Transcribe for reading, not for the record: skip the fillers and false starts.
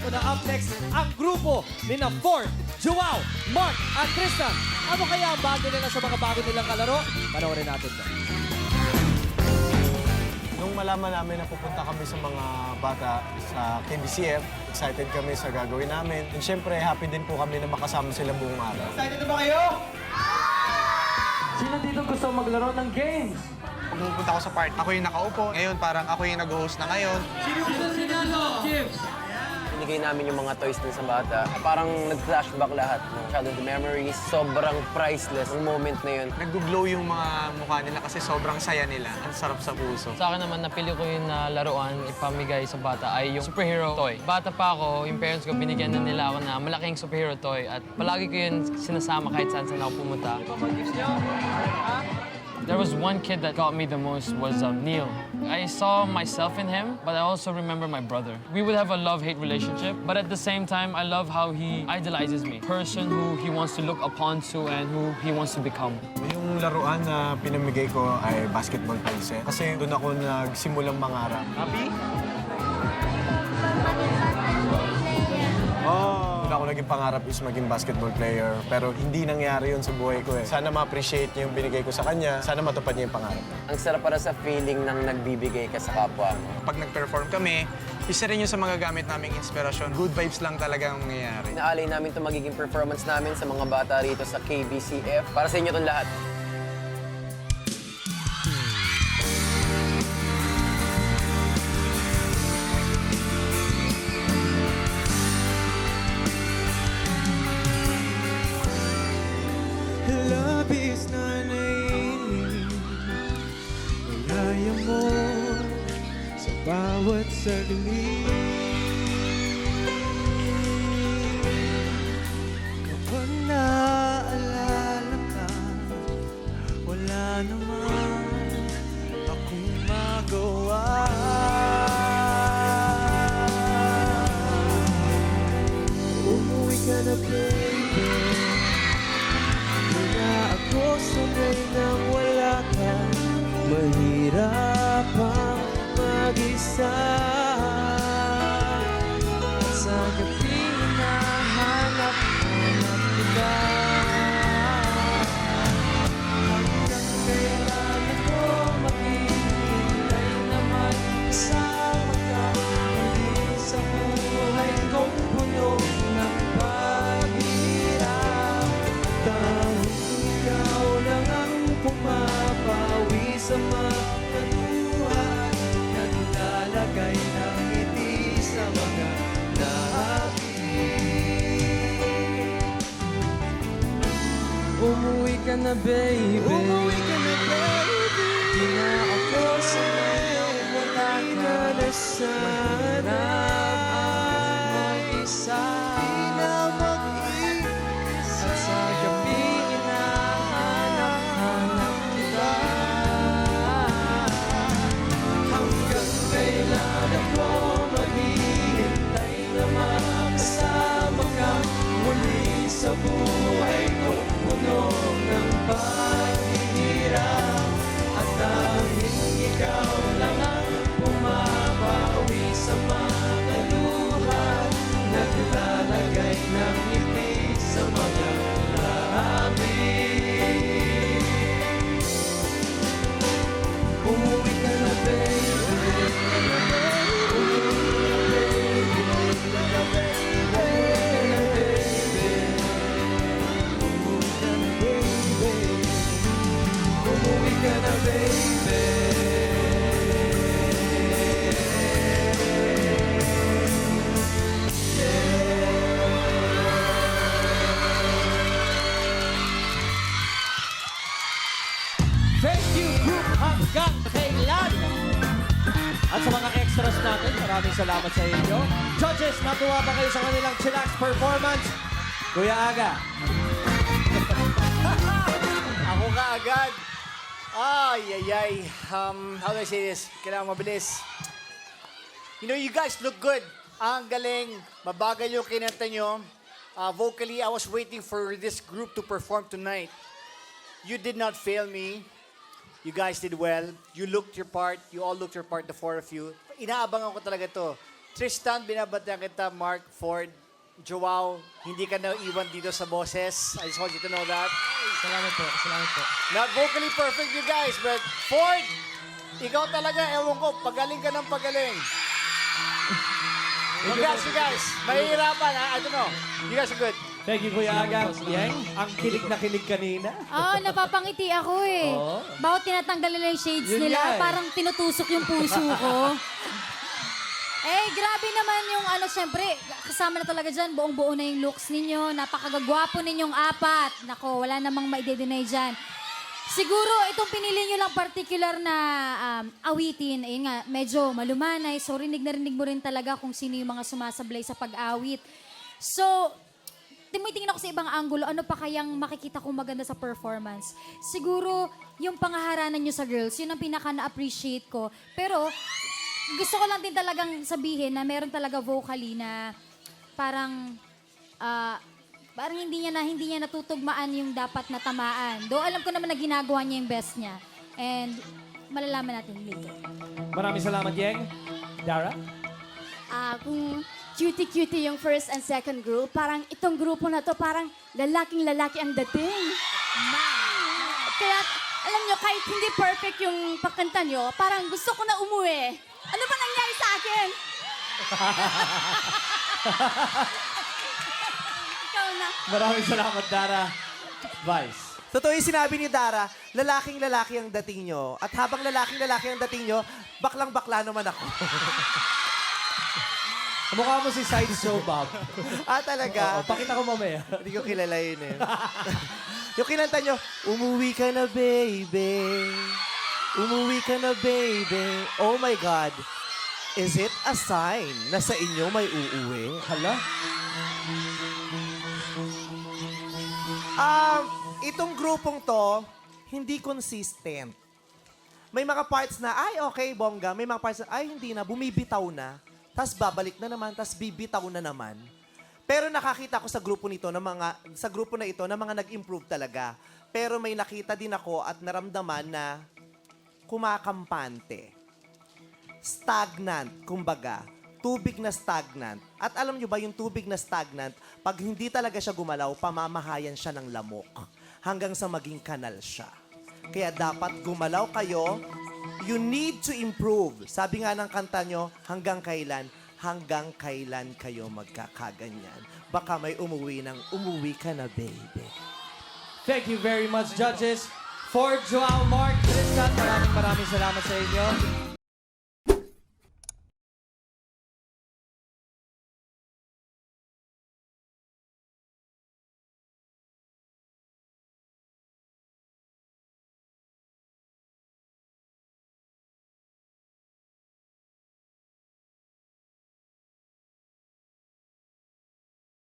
Ito na up next, ang grupo ni na Ford, Joao, Mark at Tristan. Ano kaya ang bago nila sa mga bago nilang kalaro? Panoorin natin to. Nung malaman namin na pupunta kami sa mga bata sa KBCF, excited kami sa gagawin namin. And syempre, happy din po kami na makasama sila buong araw. Excited na ba kayo? Sino dito gusto maglaro ng games? Pag pumunta ako sa part, ako yung nakaupo. Ngayon, parang ako yung nag-host na ngayon. Binigay namin yung mga toys dun sa bata. Parang nag-flashback lahat ng childhood memories. Sobrang priceless ang moment na yun. Nag-glow yung mga mukha nila kasi sobrang saya nila. Ang sarap sa puso. Sa akin naman, napili ko yung laruan ipamigay sa bata ay yung superhero toy. Bata pa ako, yung parents ko, binigyan na nila ako na malaking superhero toy at palagi ko yun sinasama kahit saan ako pumunta. There was one kid that got me the most was Neil. I saw myself in him, but I also remember my brother. We would have a love-hate relationship, but at the same time, I love how he idolizes me. Person who he wants to look upon to and who he wants to become. Yung laruan na pinamigay ko ay basketball toys. Kasi doon ako nagsimulang mangarap. Happy? Doon ako naging pangarap is maging basketball player. Pero hindi nangyari yun sa buhay ko eh. Sana ma-appreciate niya yung binigay ko sa kanya. Sana matupad niya yung pangarap. Ang sarap para sa feeling ng nagbibigay ka sa kapwa mo. Pag nag-perform kami, isa rin yung sa mga gamit naming inspirasyon. Good vibes lang talaga ang nangyayari. Inaalay namin itong magiging performance namin sa mga bata rito sa KBCF. Para sa inyo itong lahat. Labis na naiinip Malaya mo sa bawat saglit Kapag naaalala ka Wala naman akong magawa Umuwi ka na baby ako sanay nang wala ka Mahirap ang mag-isa At sa gabi hinahanap-hanap kita Hanggang kailan ako maghihintay naman kasama ka Hindi sa buhay kong puno ng paghirap Dahil ikaw lang ang pumapawi sa mga luha Naglalagay ng ngiti sa mga labi Umuwi ka na baby Umuwi ka na baby Di na ako sanay wala ka na sana Mag-isa Di na mag-isa At sa gabi hinahanap-hanap kita Hanggang kailan ako maghihintay na makasama ka Muli sa buhay ko puno ng paghihirap At tanging ikaw lang ang pumapawi sa mga luha Naglalagay ng ngiti sa mga labi Umuwi ka na baby Umuwi ka na baby Umuwi ka na baby Umuwi ka na baby Thank you, Group Hanggang Kailan! At sa mga extras natin, maraming salamat sa inyo. Judges, natuwa ba kayo sa kanilang chillax performance? Kuya Aga. Ako ka agad. Ay, ay, ay. How do I say this? Kailangan mabilis. You know, you guys look good. Ang galing. Mabagal yung kinanta nyo. Vocally, I was waiting for this group to perform tonight. You did not fail me. You guys did well. You looked your part. You all looked your part, the four of you. Inaabangan ko talaga to. Tristan, binabatihan kita. Mark, Ford, Joao, hindi ka na iwan dito sa boses. I just want you to know that. Salamat po, salamat po. Not vocally perfect, you guys, but Ford, ikaw talaga, ewan ko, pagaling ka ng pagaling. Congrats, you guys. Mahihirapan, ha? I don't know. You guys are good. Thank you, Kuya Agat. Yang, ang kilig na kilig kanina. Napapangiti ako eh. Oo. Bawat tinatanggal nila yung shades Yun nila, nga eh. parang tinutusok yung puso ko. Grabe naman yung syempre, kasama na talaga dyan, buong-buo na yung looks ninyo, napakagagwapo ninyong apat. Nako, wala namang maide-deny dyan. Siguro, itong pinili nyo lang particular na awitin, nga, medyo malumanay, so rinig na rinig mo rin talaga kung sino yung mga sumasablay sa pag-awit. So, tumitingin ako sa ibang anggulo, ano pa kayang makikita kong maganda sa performance? Siguro, yung pangaharanan nyo sa girls, yun ang pinaka na-appreciate ko. Pero, gusto ko lang din talagang sabihin na meron talaga vocally na parang hindi niya natutugmaan yung dapat na tamaan. Though alam ko naman na ginagawa niya yung best niya. And malalaman natin later. Maraming salamat, Yang. Dara? Kung cutie-cutie yung first and second group, parang itong grupo na to, parang lalaking-lalaki ang dating. Kaya, alam nyo, kahit hindi perfect yung pagkanta nyo, parang gusto ko na umuwi. Ano ba nangyari sa akin? Ikaw na. Maraming salamat, Dara. Vice. Totoo yung sinabi ni Dara, lalaking-lalaki ang dating nyo. At habang lalaking-lalaki ang dating nyo, baklang-bakla naman ako. Mukha mo si Sideshow Bob. Talaga? Oo, pakita ko mamaya. Hindi ko kilala yun eh. Yung kinanta nyo, umuwi ka na, baby. Umuwi ka na, baby. Oh my God. Is it a sign na sa inyo may uuwi? Hala? Itong grupong to, hindi consistent. May mga parts na, ay, okay, bongga. May mga parts na, ay, hindi na, bumibitaw na. Tapos babalik na naman, tapos bibitaw na naman. Pero nakakita ko sa grupo nito sa grupo na ito na mga nag-improve talaga. Pero may nakita din ako at naramdaman na kumakampante. Stagnant, kumbaga. Tubig na stagnant. At alam nyo ba, yung tubig na stagnant, pag hindi talaga siya gumalaw, pamamahayan siya ng lamok. Hanggang sa maging kanal siya. Kaya dapat gumalaw kayo. You need to improve. Sabi nga ng kanta nyo, hanggang kailan? Hanggang kailan kayo magkakaganyan? Baka may umuwi ka na, baby. Thank you very much, judges. For Joao, Mark, Tristan, maraming salamat sa inyo.